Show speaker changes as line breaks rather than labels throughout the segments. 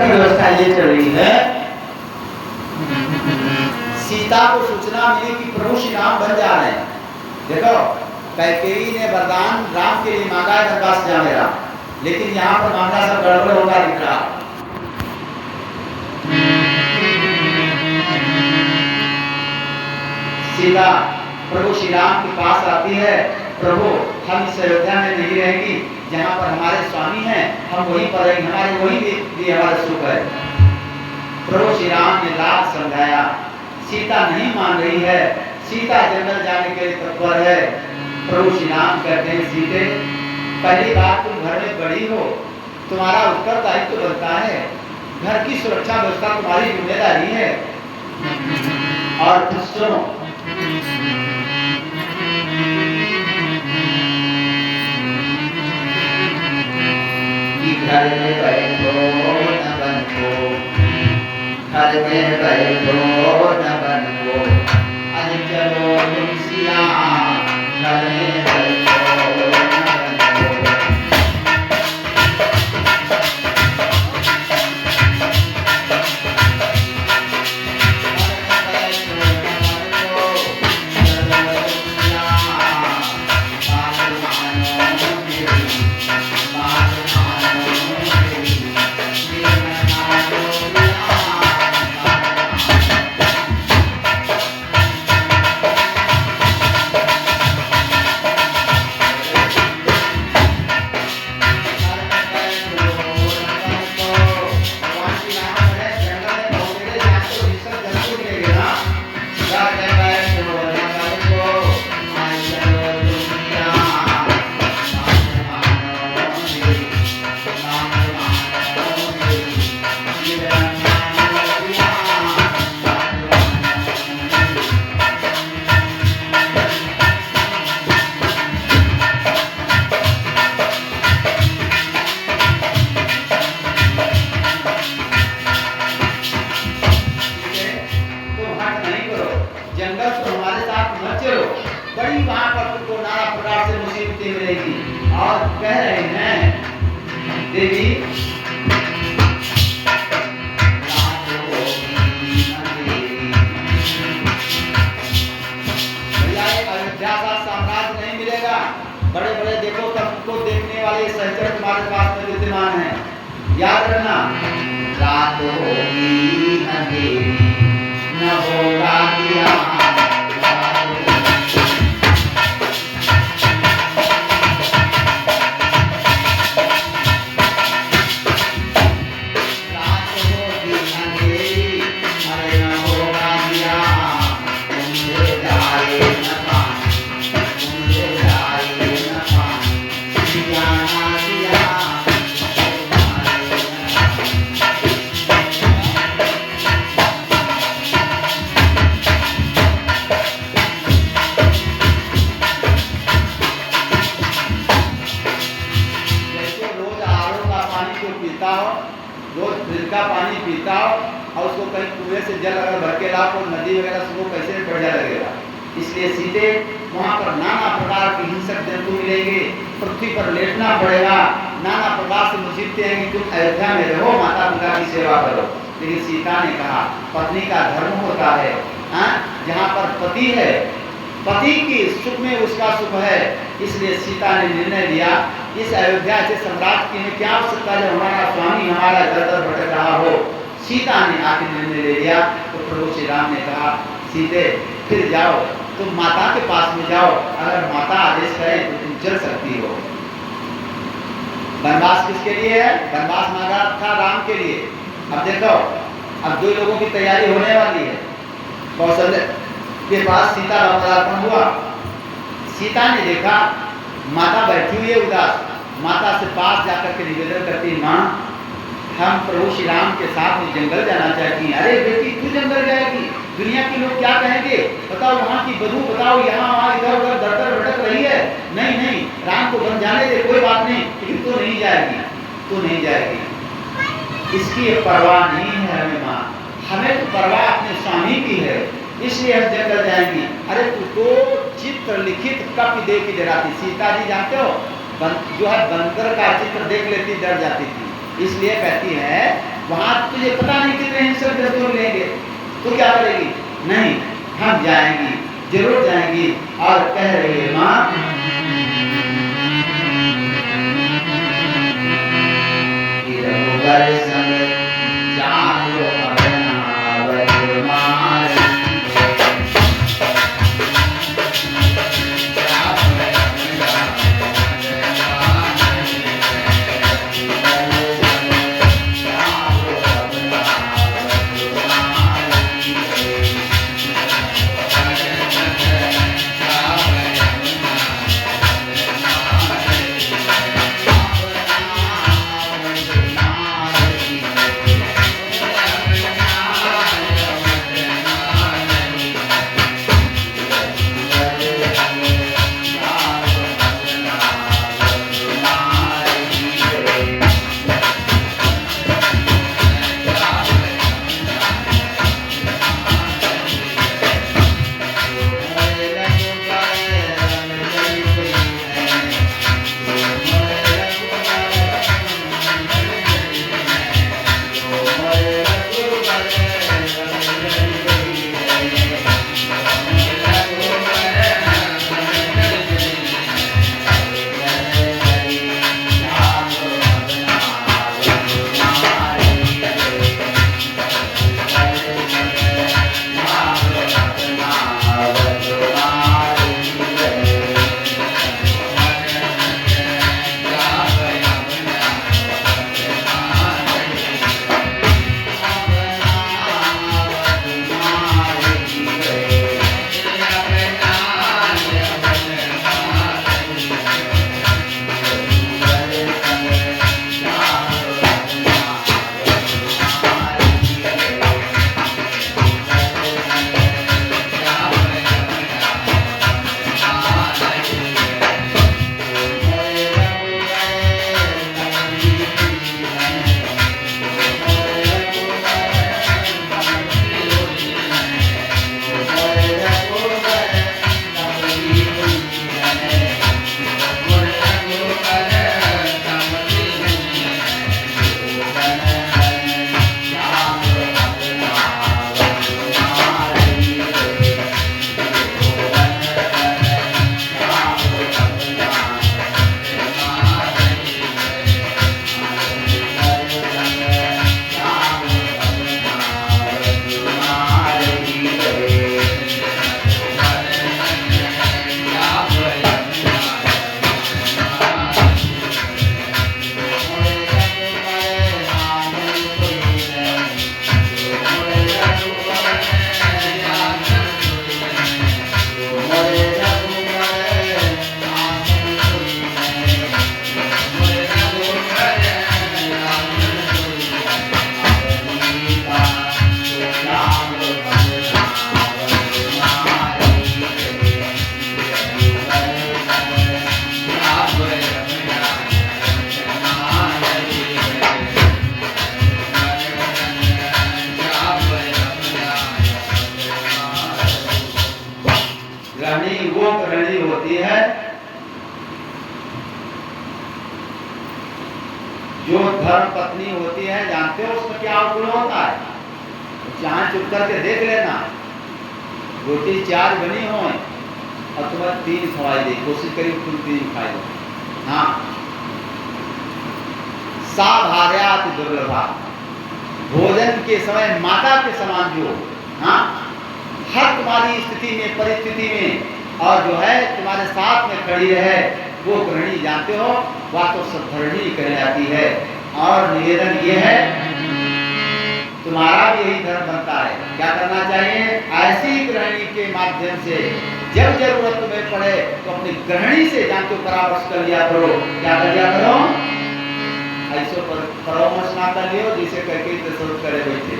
व्यवस्था ये चल रही है। सीता को सूचना मिली कि प्रभु श्री राम बन जा रहे हैं। देखो, कैकेयी ने वरदान राम के लिए मांगा है, वनवास जा मेरा, लेकिन यहाँ पर मामला सब गड़बड़ होगा दिख रहा। सीता प्रभु श्री राम के पास आती है, प्रभु हम इस अयोध्या में नहीं रहेंगी, जहाँ पर हमारे स्वामी हैं हम वहीं पर रहेंगे, हमारे वहीं भी हमारा सुख है। प्रभु श्री राम ने लाभ समझाया, सीता नहीं मान रही है, सीता जंगल जाने के लिए तत्पर है। प्रभु श्री राम कहते हैं, सीते पहली बात तुम घर में बड़ी हो, तुम्हारा उत्तरदायित्व तो बनता है, घर की सुरक्षा व्यवस्था तुम्हारी जिम्मेदारी है। और सुनो, घर में बैठो न बनो, घर में बैठो न बनो, अरे चलो तुम सिया, घर में बैठो न बनो। बड़े बड़े देखो सबको देखने वाले सहचर तुम्हारे पास में विद्यमान है। याद रखना, रात होगी अंधेरी न होगा दिया। जल अगर भर के लाओ नदी वगैरह सबको कैसे बढ़िया लगेगा। इसलिए सीधे वहाँ पर नाना प्रकार के हिंसक जंतु मिलेंगे, पृथ्वी पर लेटना पड़ेगा, नाना प्रकार से मुसीबतें आएंगी, तुम अयोध्या में रहो, माता पिता की सेवा करो। लेकिन सीता ने कहा पत्नी का धर्म होता है, जहाँ पर पति है, पति की सुख में उसका सुख है। इसलिए सीता ने निर्णय लिया, इस अयोध्या से सम्राट की में क्या आवश्यकता है, जब हमारा स्वामी हमारा दर दर भटक रहा हो। सीता ने आके निर्णय ले लिया। तो प्रभु श्री राम ने कहा, सीते फिर जाओ, तुम माता के पास में जाओ, अगर माता आदेश करे तो तुम चल सकती हो। वनवास किसके लिए है? वनवास मांगा था राम के लिए। अब देखो, अब दो लोगों की तैयारी होने वाली है। कौशल्य के पास सीता का पदार्पण हुआ। सीता ने देखा माता बैठी हुई है उदास, माता से पास जाकर के निवेदन करती, माँ हम प्रभु श्री राम के साथ में जंगल जाना चाहती हैं। अरे बेटी तू जंगल जाएगी, दुनिया के लोग क्या कहेंगे, बताओ वहाँ की बधू, बताओ यहाँ वहाँ इधर उधर दर दर भटक रही है। नहीं नहीं, राम को बन जाने दे, कोई बात नहीं, लेकिन तो नहीं जाएगी, तो नहीं जाएगी। इसकी परवाह नहीं है हमें माँ, हमें तो परवाह अपने स्वामी की है, इसलिए हम जंगल जाएंगी। अरे तू तो चित्र लिखित कप दे के डराती। सीता जी जानते हो, जो है बंदर का चित्र देख लेती डर जाती थी, इसलिए कहती है वहाँ अब तुझे पता नहीं कितने हिंसक ग्रह लेंगे, तो क्या करेगी? नहीं, हम जाएंगी, जरूर जाएंगी। और कह रही है माँ, रघुबर संग जाओ अवनावत मार।
जो धर्म पत्नी होती है, जानते हो उसमें क्या गुण होता है? जहाँ चुप करके देख लेना, रोटी 4 बनी हो और तुम्हें 3 खवाई दे, कोशिश करी तुम 3 खाई दो। हाँ, सा भार्याति दुर्लभा, भोजन के समय माता के समान जो, हाँ, हर तुम्हारी स्थिति में, परिस्थिति में और जो है तुम्हारे साथ में खड़ी रहे, वो गृहिणी जानते हो, वह तो सद्धरणी कही जाती है। और निवेदन ये है, तुम्हारा भी यही धर्म बनता है। क्या करना चाहिए? ऐसी गृहिणी के माध्यम से जब जरूरत तुम्हें पड़े तो अपनी गृहिणी से जानते हो परामर्श कर लिया करो। क्या कर लिया करो? ऐसे परामर्श ना कर लियो जिसे करके दशरथ करे बैठे।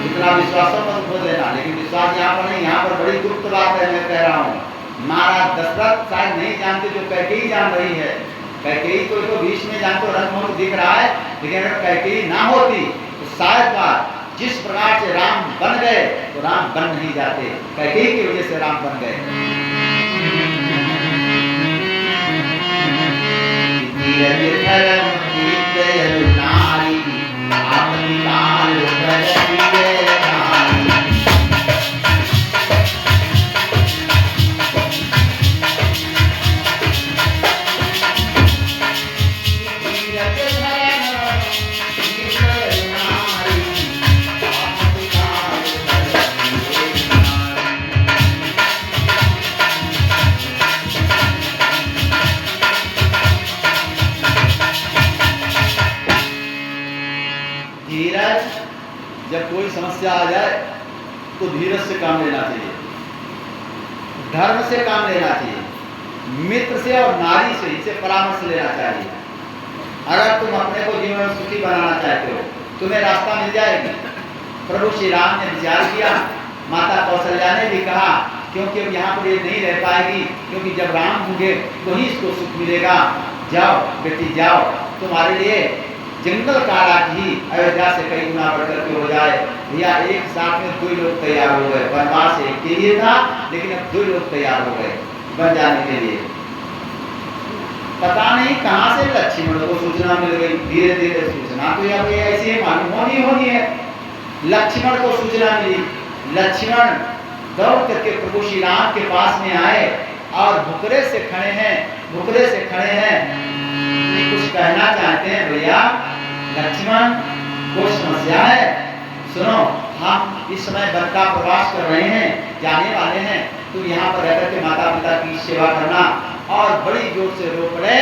इतना विश्वास मत खो देना, लेकिन विश्वास यहाँ पर नहीं, यहाँ पर बड़ी गुप्त बात है, मैं कह रहा हूँ। महाराज दशरथ शायद नहीं जानते, जो कैकेयी जान रही है। कैकेयी तो बीच में जानते हो रंगमंच दिख रहा है, लेकिन अगर कैकेयी ना होती तो शायद बात जिस प्रकार से राम बन गए तो राम बन नहीं जाते, कैकेयी की वजह से राम बन गए। नारी
धीरज, जब कोई समस्या आ जाए तो धीरज से काम लेना चाहिए, धर्म से काम लेना चाहिए, मित्र से और नारी से इसे परामर्श लेना चाहिए। अगर तुम अपने को जीवन में सुखी बनाना चाहते हो, तुम्हें रास्ता मिल जाएगी। प्रभु श्री राम ने विचार किया, माता कौशल्या ने भी कहा, क्योंकि अब यहाँ पर ये नहीं रह पाएगी, क्योंकि जब राम होंगे तो ही इसको सुख मिलेगा। जाओ बेटी जाओ, तुम्हारे लिए जंगल का राज ही अयोध्या से कई गुना बढ़कर के हो जाए। भैया एक साथ में 2 लोग तैयार हो गए, वनवास एक के लिए था लेकिन अब 2 लोग तैयार हो गए बन जाने के लिए। पता नहीं कहाँ से लक्ष्मण को सूचना मिल गई, धीरे धीरे सूचना तो यहाँ ऐसी मालूम होनी है। लक्ष्मण को सूचना मिली, लक्ष्मण दौड़ करके प्रभु श्री राम के पास में आए और भुखरे से खड़े हैं, कुछ कहना चाहते हैं। भैया लक्ष्मण कोई समस्या है, सुनो, हम इस समय वन का प्रवास कर रहे हैं, जाने वाले हैं, तुम यहाँ पर रहकर के माता पिता की सेवा करना। और बड़ी जोर से रो पड़े,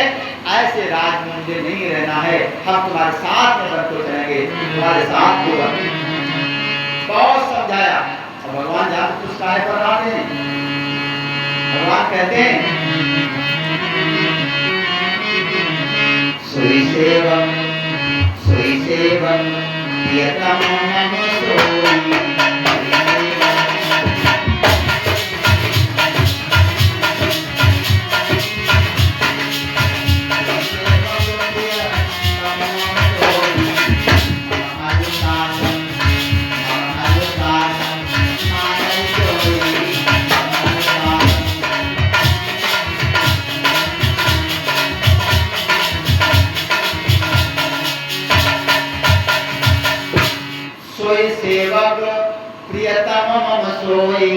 ऐसे राज में मुझे नहीं रहना है, हम तुम्हारे साथ में वन को चलेंगे, तुम्हारे साथ होगा। बहुत समझाया और भगवान जहाँ कुछ काहे पर आते हैं, भगवान कहते हैं सोई सेवम प्रियतम मम सोई। सेवक प्रियतम मम सोई।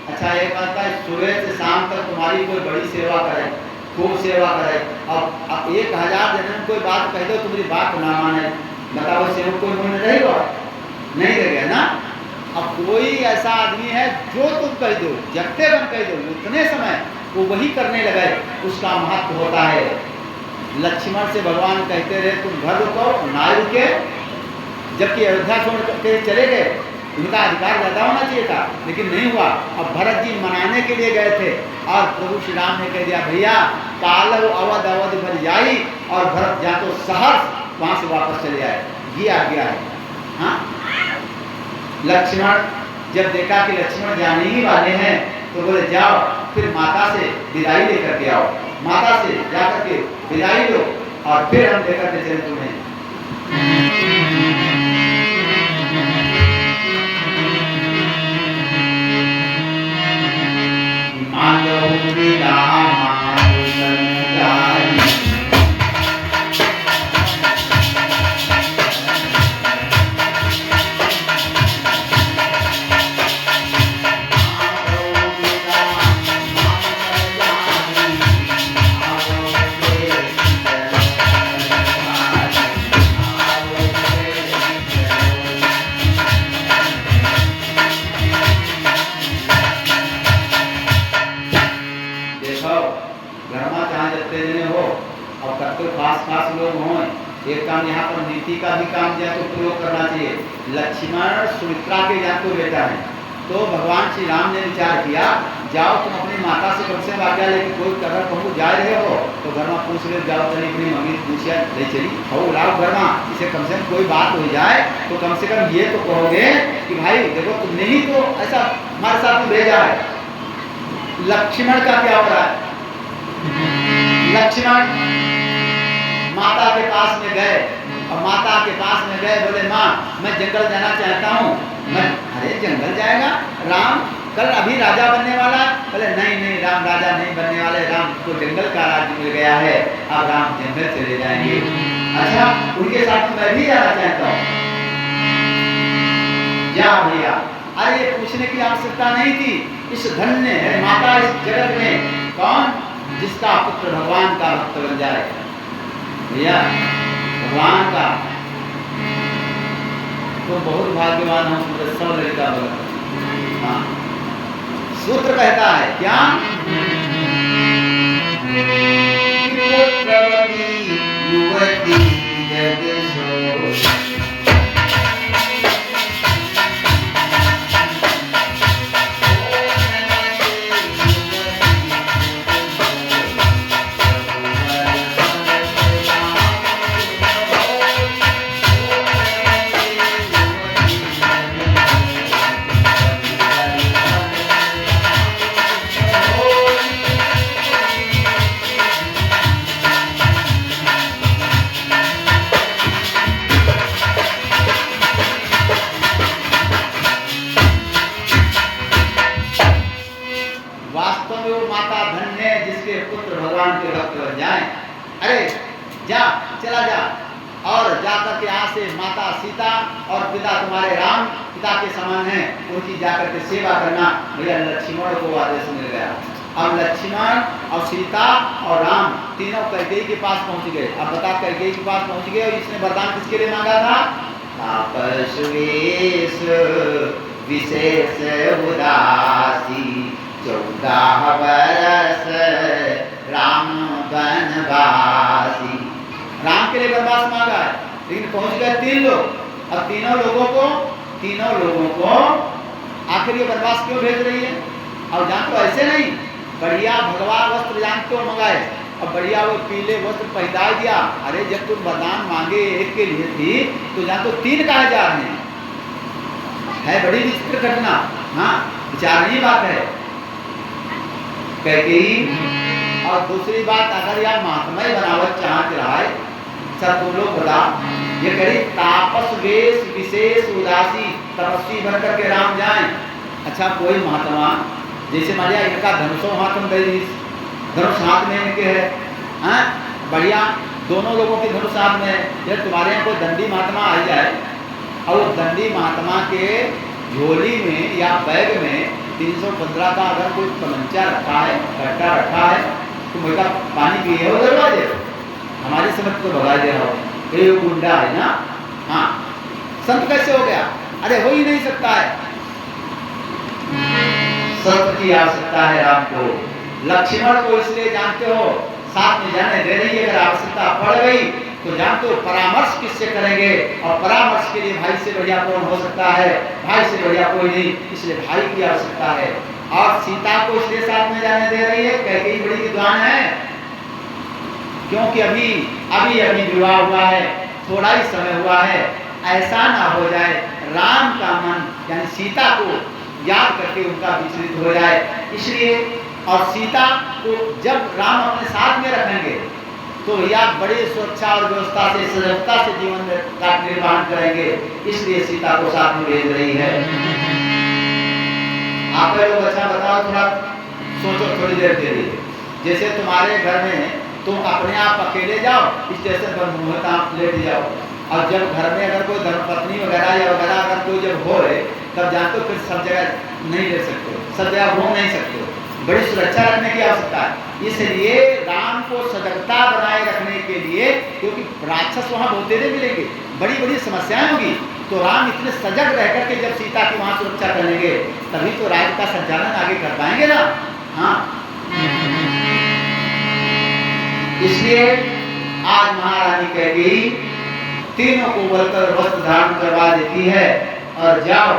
अच्छा ये कहता है सुबह से शाम तक तुम्हारी कोई बड़ी सेवा करे, खूब सेवा करे, अब 1000 जन कोई बात कह दो तुम्हारी बात ना माने, बताओ सेवक कोई मन रहेगा? नहीं रहेगा ना। अब कोई ऐसा आदमी है जो तुम कह दो, जगते बन कह दो, उतने समय वो वही करने लगे, उसका महत्व होता है। लक्ष्मण से भगवान कहते रहे तुम घर रुको, ना रुके, जबकि अयोध्या छोड़ के चले गए, उनका अधिकार ज्यादा होना चाहिए था, लेकिन नहीं हुआ। अब भरत जी मनाने के लिए गए थे और प्रभु श्री राम ने कह दिया भैया काल अवध भर जाई, और भरत जा तो सहर्ष वहां से वापस चले आए, ये आ गया है। हाँ, लक्ष्मण जब देखा कि लक्ष्मण जाने ही वाले हैं तो बोले जाओ फिर माता से विदाई लेकर के आओ, माता से जाकर के विदाई लो और फिर हम लेकर के चले तुम्हें। खास लोग हों, एक काम यहाँ पर नीति का भी काम जो तो प्रयोग करना चाहिए। लक्ष्मण सुमित्रा के यहाँ तो बेटा है, तो भगवान श्री राम ने विचार किया जाओ तुम अपनी माता से कम से वाक्या लेके कोई अगर कहूँ जा रहे हो तो घर में पूछ ले, जाओ चली अपनी मम्मी पूछिया ले चली हो लाओ घर में, इसे कम से कम कोई बात हो जाए तो कम से कम ये तो कहोगे कि भाई देखो तुमने ही तो ऐसा हमारे साथ भेजा है। लक्ष्मण का क्या हो रहा है? लक्ष्मण माता के पास में गए और माता के पास में गए, बोले माँ मैं जंगल जाना चाहता हूँ। मैं अरे जंगल जाएगा? राम कल अभी राजा बनने वाला। बोले नहीं राम राजा नहीं बनने वाले, राम को जंगल का राज्य मिल गया है, अब राम जंगल चले जाएंगे। अच्छा उनके साथ मैं भी जाना चाहता हूँ। जा भैया, अरे ये पूछने की आवश्यकता नहीं थी। इस धन्य है माता इस जगत में कौन जिसका पुत्र भगवान का भक्त बन जाए। भैया भगवान का तो बहुत भाग्यवान हम सब लड़का बन। हाँ सूत्र कहता है क्या? युवती जग माता सीता और पिता तुम्हारे राम पिता के समान हैं, उनकी जाकर के सेवा करना। भैया लक्ष्मण को आदेश मिल गया। अब लक्ष्मण और सीता और राम तीनों कैकेयी के पास पहुंच गए। अब बता, कैकेयी के पास पहुंच गए और इसने वरदान किसके लिए मांगा था? तापसवेश विशेष उदासी 14 वर्ष राम वनवासी। राम के लिए वनवास मांगा है, लेकिन पहुंच गए 3 लोग। अब तीनों लोगों को आखिर ये वनवास क्यों भेज रही है? और जान तो ऐसे नहीं, बढ़िया भगवा वस्त्र जान तो मंगाए और बढ़िया वो पीले वस्त्र पहना दिया। अरे जब तुम वरदान मांगे एक के लिए थी तो जान तो 3 कहा जा रहे हैं, है बड़ी विचित्र घटना। हाँ, विचारणीय बात है कैकेयी। और दूसरी बात, अगर यह महात्मा बनावट चाहत रहा है, सब तुम लोग बता, ये करी तापस वेश विशेष उदासी, तपस्वी बनकर के राम जाए। अच्छा, कोई महात्मा जैसे मान लिया इनका धनुषों हाथ में धनुष हाथ में इनके है, हाँ बढ़िया, दोनों लोगों के धनुष हाथ में। जब तुम्हारे यहाँ कोई दंडी महात्मा आ जाए और उस दंडी महात्मा के झोली में या बैग में 315 का अगर कोई तमंचा रखा है, कट्टा रखा है, तो बेटा पानी पिए हो दरवाजे, हमारी समझ तो भगा दे रहा हो, ये गुंडा है ना। हाँ, संत कैसे हो गया? अरे हो ही नहीं सकता है। संत की आवश्यकता है राम को। लक्ष्मण को इसलिए जानते हो साथ में जाने दे रही है। अगर आवश्यकता पड़ गई तो जानते हो परामर्श किससे करेंगे, और परामर्श के लिए भाई से बढ़िया कौन हो सकता है? भाई से बढ़िया कोई नहीं, इसलिए भाई की आवश्यकता है। और सीता को इसलिए साथ में जाने दे रही है, कैकेयी बड़ी विद्वान है, क्योंकि अभी विवाह हुआ है, थोड़ा ही समय हुआ है, ऐसा ना हो जाए राम का मन यानी सीता को याद करके उनका विचलित हो जाए। इसलिए और सीता को जब राम अपने साथ में रखेंगे तो भैया बड़ी सुरक्षा और व्यवस्था से सजगता से जीवन का निर्माण करेंगे, इसलिए सीता को साथ में भेज रही है। आप लोग अच्छा बताओ, थोड़ा सोचो थोड़ी देर के लिए। जैसे तुम्हारे घर में तुम अपने आप अकेले जाओ, स्टेशन पर मुहूर्त आप लेट जाओ, और जब घर में अगर कोई धर्मपत्नी वगैरह या वगैरह अगर कोई जब हो रहे, तब जानते हो फिर सब जगह नहीं ले सकते हो, सब जगह घूम नहीं सकते हो, बड़ी सुरक्षा रखने की आवश्यकता है। इसलिए राम को सजगता बनाए रखने के लिए, क्योंकि राक्षस वहाँ बहुत देर मिलेंगे, बड़ी बड़ी समस्याएं होगी, तो राम इतने सजग रह करके जब सीता की वहाँ सुरक्षा करेंगे तभी तो राज्य का संचालन आगे कर पाएंगे ना। हाँ, इसलिए आज महारानी कैकेयी तीनों को बोलकर वस्त्र धारण करवा देती है, और जाओ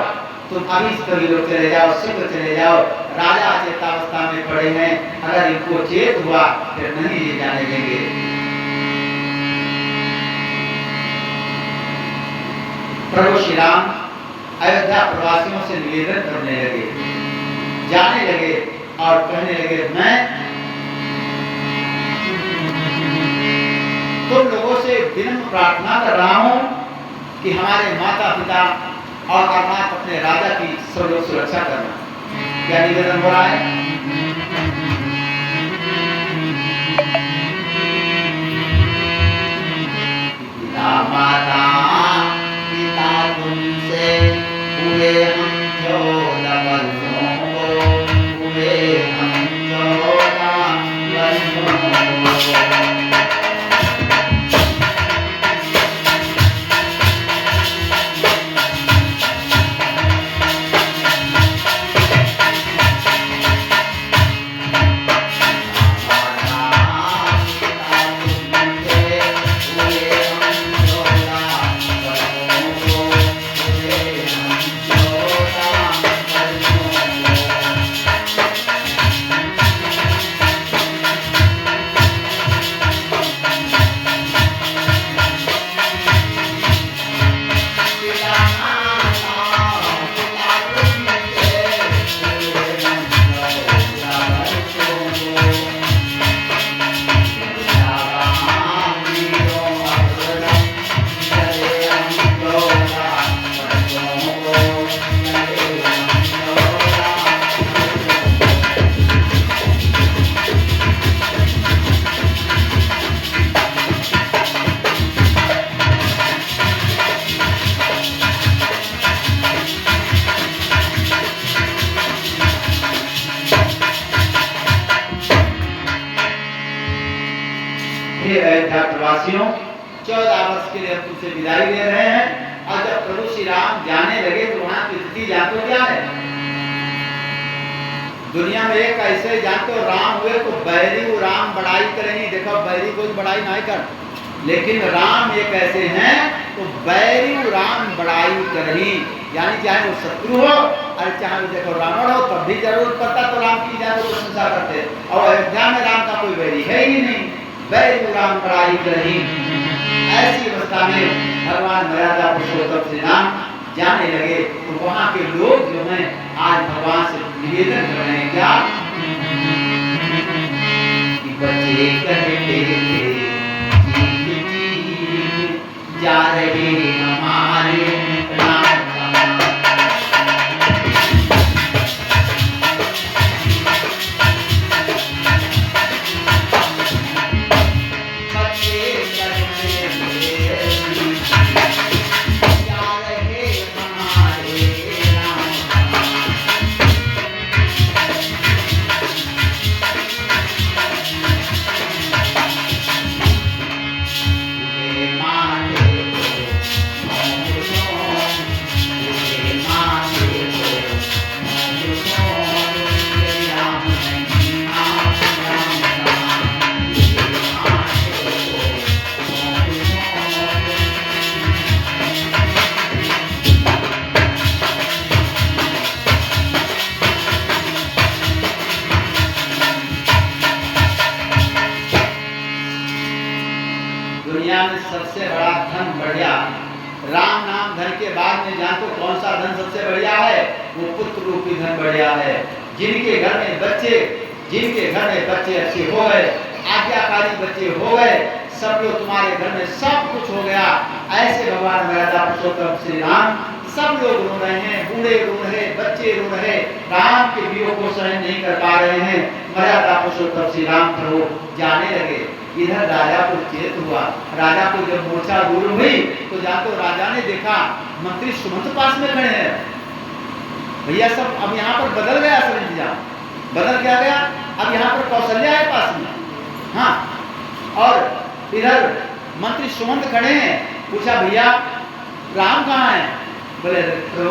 तुम अभी सभी लोग चले जाओ, शीघ्र चले जाओ, राजा चेतावस्था में पड़े हैं, अगर इनको चेत हुआ फिर नहीं ये जाने देंगे। प्रभु श्री राम अयोध्या प्रवासियों से निवेदन करने लगे, जाने लगे और कहने लगे, मैं तुम लोगों से विनम्र प्रार्थना कर रहा हूं कि हमारे माता पिता और अर्थात अपने राजा की सब लोग सुरक्षा करना। क्या निवेदन हो रहा है? पिता माता पिता तुमसे हुए हम 14 वर्षों को, हुए हम 14 वर्षों को।
बनवासियों 14 वर्ष के लिए हम तुमसे विदाई ले रहे हैं। और जब प्रभु श्री राम जाने लगे तो वहां की स्थिति जानते हो क्या है? दुनिया में एक ऐसे जानते हो राम हुए तो बैरी राम बड़ाई करेंगे। देखो बैरी कोई बड़ाई नहीं कर, लेकिन राम एक ऐसे हैं तो बैरी राम बड़ाई करेंगे। यानी चाहे वो शत्रु हो और चाहे देखो रावण हो तब भी जरूरत पड़ता तो राम की जाए तो प्रशंसा करते। और अयोध्या में राम का कोई बैरी है ही नहीं, बैरी राम बड़ाई करेंगे। ऐसी अवस्था में भगवान मर्यादा पुरुषोत्तम श्री राम जाने लगे तो वहां के लोग जो हैं आज भगवान से निवेदन कर रहे हैं क्या कि बच्चे कहते जा रहे हमारे राम। दुनिया में सबसे बड़ा धन बढ़िया राम नाम धन के बाद में जान तो कौन सा धन सबसे बढ़िया है? वो पुत्र रूपी धन बढ़िया है। जिनके घर में बच्चे अच्छे हो गए, आज्ञाकारी बच्चे हो गए, सब लोग तुम्हारे घर में सब कुछ हो गया। ऐसे भगवान मर्यादा पुरुषोत्तम श्री राम सब लोग रो रहे हैं, बूढ़े रो रहे, बच्चे रो रहे, राम के वियोग को सहन नहीं कर पा रहे हैं। मर्यादा पुरुषोत्तम श्री राम प्रभु जाने लगे। इधर राजा को चेत हुआ। राजा को जब मूर्छा दूर हुई तो जातो राजा ने देखा मंत्री सुमंत पास में खड़े हैं। भैया सब अब यहाँ पर बदल गया, सब इंतजाम बदल क्या गया। अब यहाँ पर कौशल्या है पास में, हाँ, और इधर मंत्री सुमंत खड़े हैं। पूछा भैया राम कहाँ है? बोले तो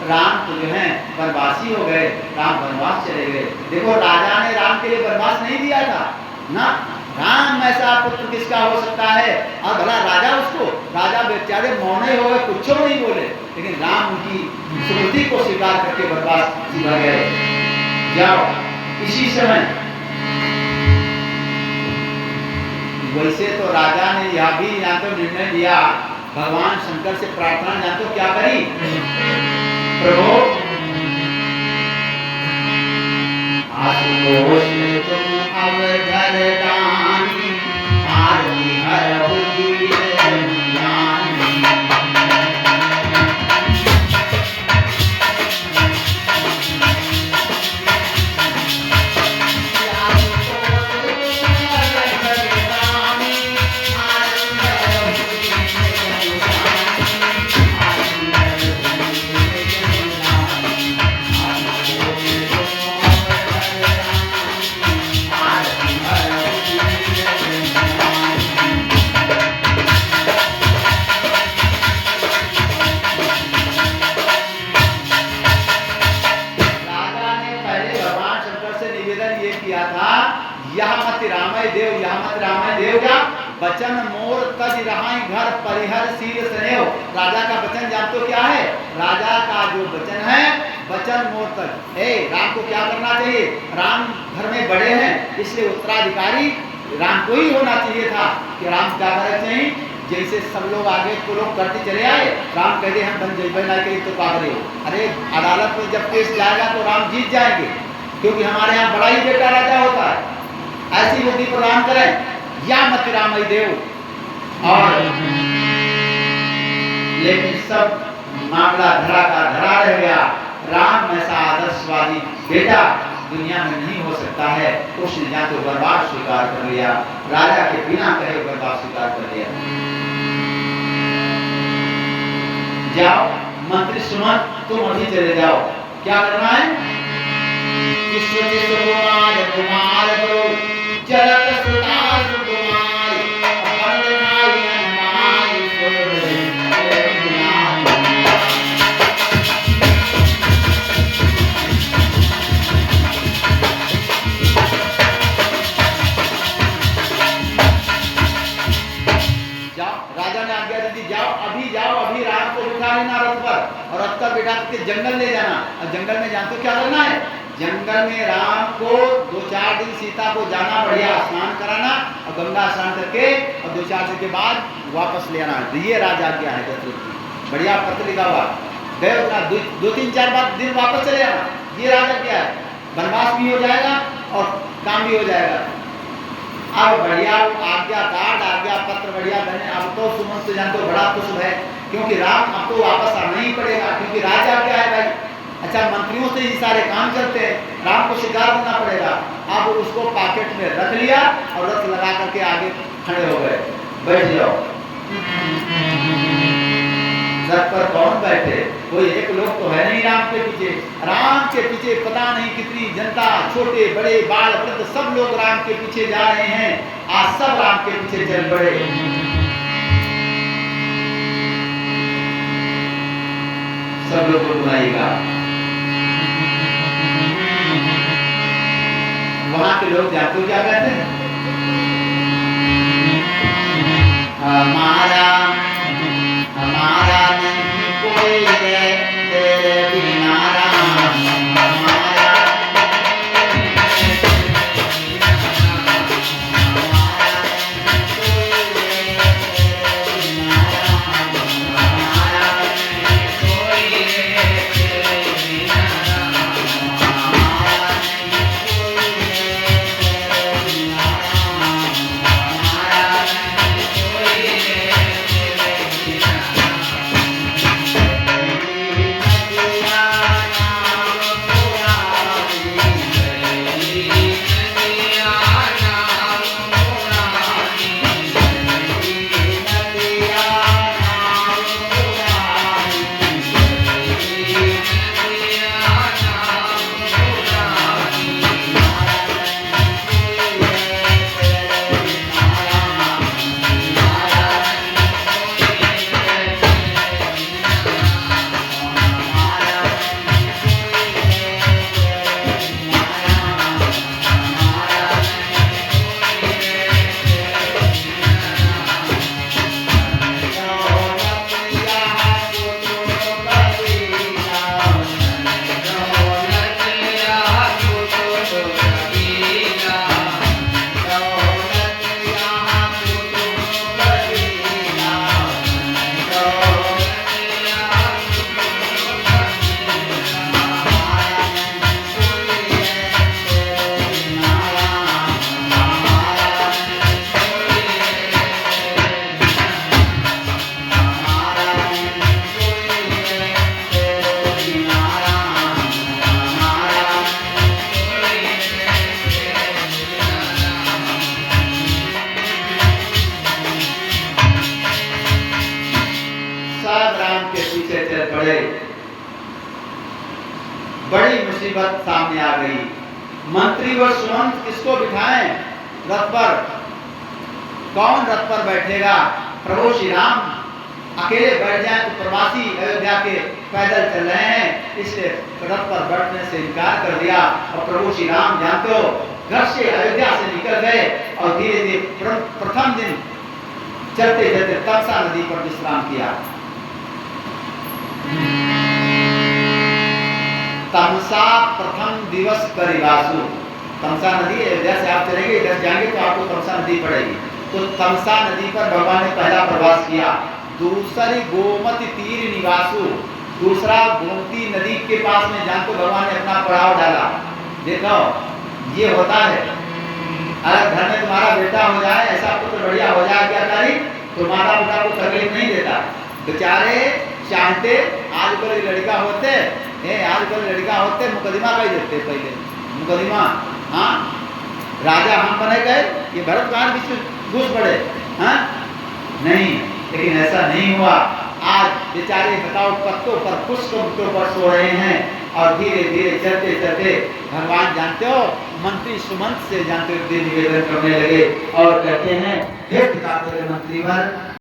राम तो जो है वनवासी हो गए, राम वनवास चले गए। देखो राजा ने राम के लिए वनवास नहीं दिया था ना, राम ऐसा पुत्र किसका हो सकता है? और भला राजा उसको, राजा बेचारे मौन ही हो गए, कुछ नहीं बोले, लेकिन राम उनकी स्मृति को स्वीकार करके वनवास सीधा गए। जाओ इसी समय वैसे तो राजा ने यह भी यहाँ तो निर्णय लिया, भगवान शंकर से प्रार्थना जान तो क्या करी, प्रभु आशुतोष तुम अवधर दानी आरती हरहुई ज्ञानी। बचन मोर तज रहाई घर परिहर शील स्नेह। राजा का वचन जानते हो क्या है? राजा का जो वचन है, वचन मोर तज। राम को क्या करना चाहिए? राम घर में बड़े हैं इसलिए उत्तराधिकारी राम को ही होना चाहिए था कि राम क्या करना चाहिए, जैसे सब लोग आगे को लोग करते चले आए, राम कहते हम बन जाए ना कहीं तो पागल हो। अरे अदालत में जब केस जाएगा तो राम जीत जाएंगे, क्योंकि हमारे यहाँ बड़ा ही बेटा राजा होता है। ऐसी बुद्धि प्रदान करें या मत रामई देव। और लेकिन सब मामला धरा का धरा रह गया। राम ऐसा आदर्शवादी बेटा दुनिया में नहीं हो सकता है। उसने या तो बर्बाद स्वीकार कर लिया, राजा के बिना कहे बर्बाद स्वीकार कर लिया। जाओ मंत्री सुमंत तुम अभी चले जाओ, क्या करना है? कुमार कुमार को जलत सुता सुकुमार
देना रथ पर और रथ पर बिठा के जंगल ले जाना। और जंगल में जानते हो क्या करना है? जंगल में राम को 2-4 दिन सीता को जाना, बढ़िया स्नान कराना और गंगा स्नान करके और 2-4 दिन के बाद वापस ले आना। ये राजा क्या है दशरथ की, बढ़िया पत्र लिखा हुआ, गए उतना 2-3-4 दिन वापस चले आना। ये राजा क्या है, वनवास भी हो जाएगा और काम भी हो जाएगा। अब बढ़िया आज्ञाकार आज्ञा पत्र बढ़िया बने। अब तो सुमन से जानते हो बड़ा खुश है, क्योंकि राम अब तो वापस आना ही पड़ेगा, क्योंकि राजा क्या है भाई, अच्छा मंत्रियों से ही सारे काम चलते हैं, राम को शिकार होना पड़ेगा। अब उसको पॉकेट में रख लिया और रथ लगा करके आगे खड़े हो गए, बैठ जाओ। रथ पर कौन बैठे? कोई एक लोग तो है नहीं राम के पीछे। राम के पीछे पता नहीं कितनी जनता, छोटे बड़े बाल वृद्ध सब लोग राम के पीछे जा रहे हैं। आज सब राम के पीछे चल पड़े। सब लोग को बुलाएगा। वहां के लोग जानते हो क्या कहते हैं? हमारा हमारा नहीं कोई है तेरे बिना राम, हमारा बड़ी मुसीबत सामने आ गई। मंत्री व सुमंत किसको बिठाएं रथ पर? कौन रथ पर बैठेगा? प्रभु श्री राम अकेले बैठ जाए तो प्रवासी अयोध्या के पैदल चल रहे हैं, इसलिए रथ पर बैठने से इनकार कर दिया। और प्रभु श्री राम जानते हो घर से अयोध्या से निकल गए और धीरे धीरे प्रथम दिन चलते चलते तमसा नदी पर विश्राम किया। तमसा प्रथम दिवस करिवासु। तमसा नदी अयोध्या से आप चलेंगे, इधर जाएंगे तो आपको तमसा नदी पड़ेगी। तो तमसा नदी पर भगवान ने पहला प्रवास किया। दूसरी गोमती तीर निवासु, दूसरा गोमती नदी के पास में जानते भगवान ने अपना पड़ाव डाला। देखो ये होता है, अगर घर में तुम्हारा बेटा हो जाए, ऐसा पुत्र बढ़िया हो जाए क्या करी, तो माता पिता को तकलीफ नहीं देता। बेचारे चाहते आजकल लड़का होते आजकल लड़का होते मुकदमा कर देते, पहले मुकदमा। हाँ राजा हम बने गए, ये भरतवान बीच घुस पड़े। हाँ नहीं, लेकिन ऐसा नहीं हुआ। आज बेचारे बताओ पत्तों पर पुष्पों पर सो रहे हैं और धीरे धीरे चलते चलते भगवान जानते हो मंत्री सुमंत से जानते हो निवेदन करने लगे और कहते हैं हे पिता तेरे मंत्री वर